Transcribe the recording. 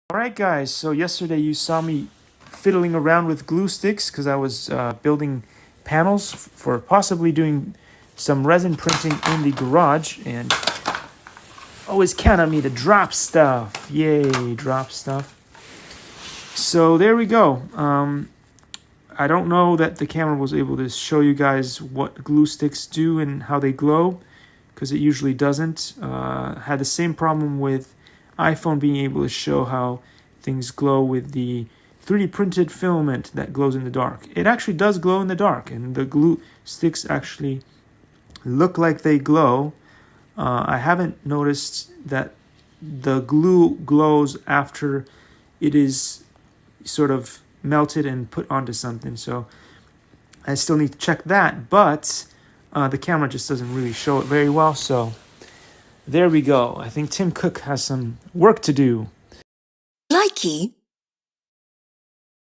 Alright guys, so yesterday you saw me fiddling around with glue sticks because I was building panels for possibly doing some resin printing in the garage, and always count on me to drop stuff. Yay, drop stuff. So there we go. I don't know that the camera was able to show you guys what glue sticks do and how they glow, because it usually doesn't. Had the same problem with iPhone being able to show how things glow with the 3D printed filament that glows in the dark. It actually does glow in the dark, and the glue sticks actually look like they glow. I haven't noticed that the glue glows after it is sort of melted and put onto something, so I still need to check that, but the camera just doesn't really show it very well, so there we go. I think Tim Cook has some work to do. Likey